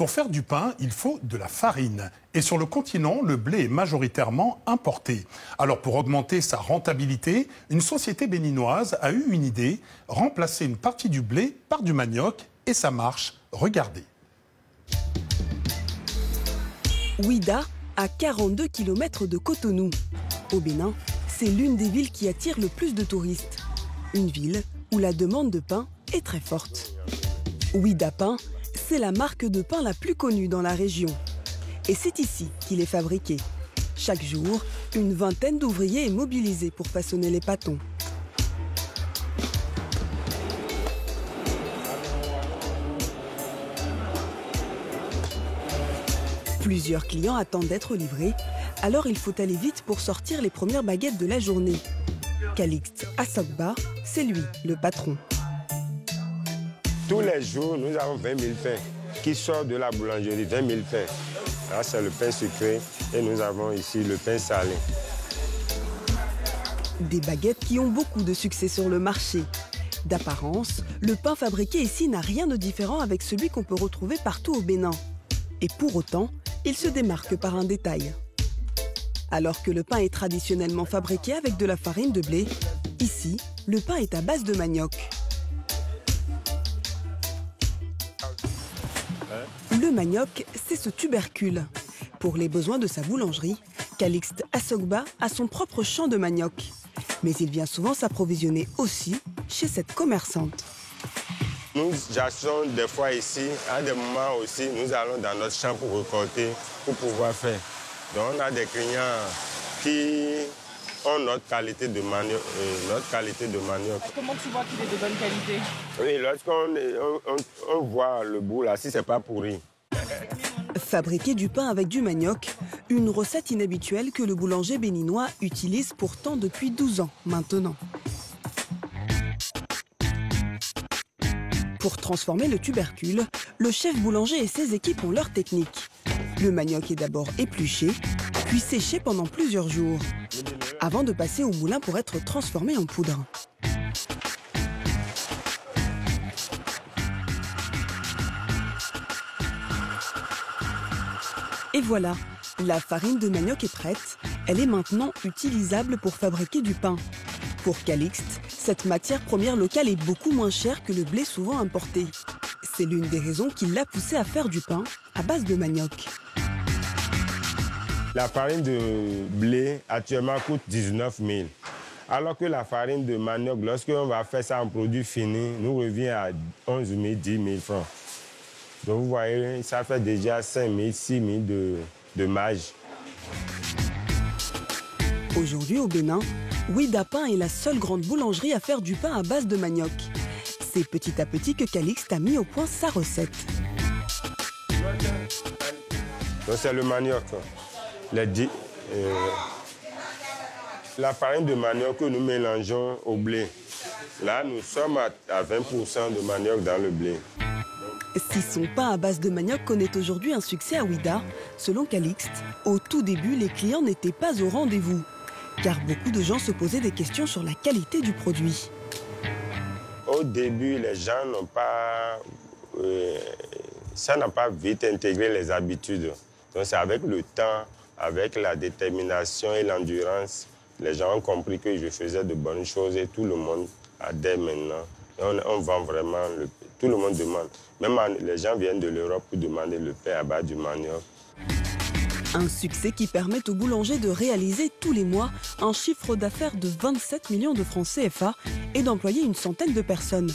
Pour faire du pain, il faut de la farine. Et sur le continent, le blé est majoritairement importé. Alors pour augmenter sa rentabilité, une société béninoise a eu une idée, remplacer une partie du blé par du manioc. Et ça marche, regardez. Ouidah, à 42 km de Cotonou. Au Bénin, c'est l'une des villes qui attire le plus de touristes. Une ville où la demande de pain est très forte. Ouidah Pain, c'est la marque de pain la plus connue dans la région. Et c'est ici qu'il est fabriqué. Chaque jour, une vingtaine d'ouvriers est mobilisée pour façonner les pâtons. Plusieurs clients attendent d'être livrés, alors il faut aller vite pour sortir les premières baguettes de la journée. Calixte Assogba, c'est lui, le patron. Tous les jours, nous avons 20 000 pains qui sortent de la boulangerie, 20 000 pains. Là, c'est le pain sucré et nous avons ici le pain salé. Des baguettes qui ont beaucoup de succès sur le marché. D'apparence, le pain fabriqué ici n'a rien de différent avec celui qu'on peut retrouver partout au Bénin. Et pour autant, il se démarque par un détail. Alors que le pain est traditionnellement fabriqué avec de la farine de blé, ici, le pain est à base de manioc. Le manioc, c'est ce tubercule. Pour les besoins de sa boulangerie, Calixte Assogba a son propre champ de manioc. Mais il vient souvent s'approvisionner aussi chez cette commerçante. Nous achetons des fois ici, à des moments aussi, nous allons dans notre champ pour récolter, pour pouvoir faire. Donc on a des clients qui ont notre qualité de manioc. Comment tu vois qu'il est de bonne qualité? Oui, lorsqu'on voit le bout là, si c'est pas pourri. Fabriquer du pain avec du manioc, une recette inhabituelle que le boulanger béninois utilise pourtant depuis 12 ans maintenant. Pour transformer le tubercule, le chef boulanger et ses équipes ont leur technique. Le manioc est d'abord épluché, puis séché pendant plusieurs jours, avant de passer au moulin pour être transformé en poudre. Et voilà, la farine de manioc est prête. Elle est maintenant utilisable pour fabriquer du pain. Pour Calixte, cette matière première locale est beaucoup moins chère que le blé souvent importé. C'est l'une des raisons qui l'a poussé à faire du pain à base de manioc. La farine de blé actuellement coûte 19 000. Alors que la farine de manioc, lorsqu'on va faire ça en produit fini, nous revient à 11 000, 10 000 francs. Donc vous voyez, ça fait déjà 5 000, 6 000 de marge. Aujourd'hui au Bénin, Ouidah Pain est la seule grande boulangerie à faire du pain à base de manioc. C'est petit à petit que Calixte a mis au point sa recette. Donc c'est le manioc. La farine de manioc que nous mélangeons au blé. Là, nous sommes à 20% de manioc dans le blé. Si son pain à base de manioc connaît aujourd'hui un succès à Ouidah, selon Calixte, au tout début, les clients n'étaient pas au rendez-vous. Car beaucoup de gens se posaient des questions sur la qualité du produit. Au début, les gens n'ont pas... ça n'a pas vite intégré les habitudes. Donc c'est avec le temps, avec la détermination et l'endurance, les gens ont compris que je faisais de bonnes choses et tout le monde adhère maintenant. On vend vraiment, tout le monde demande. Même les gens viennent de l'Europe pour demander le pain à base du manioc. Un succès qui permet au boulanger de réaliser tous les mois un chiffre d'affaires de 27 millions de francs CFA et d'employer une centaine de personnes.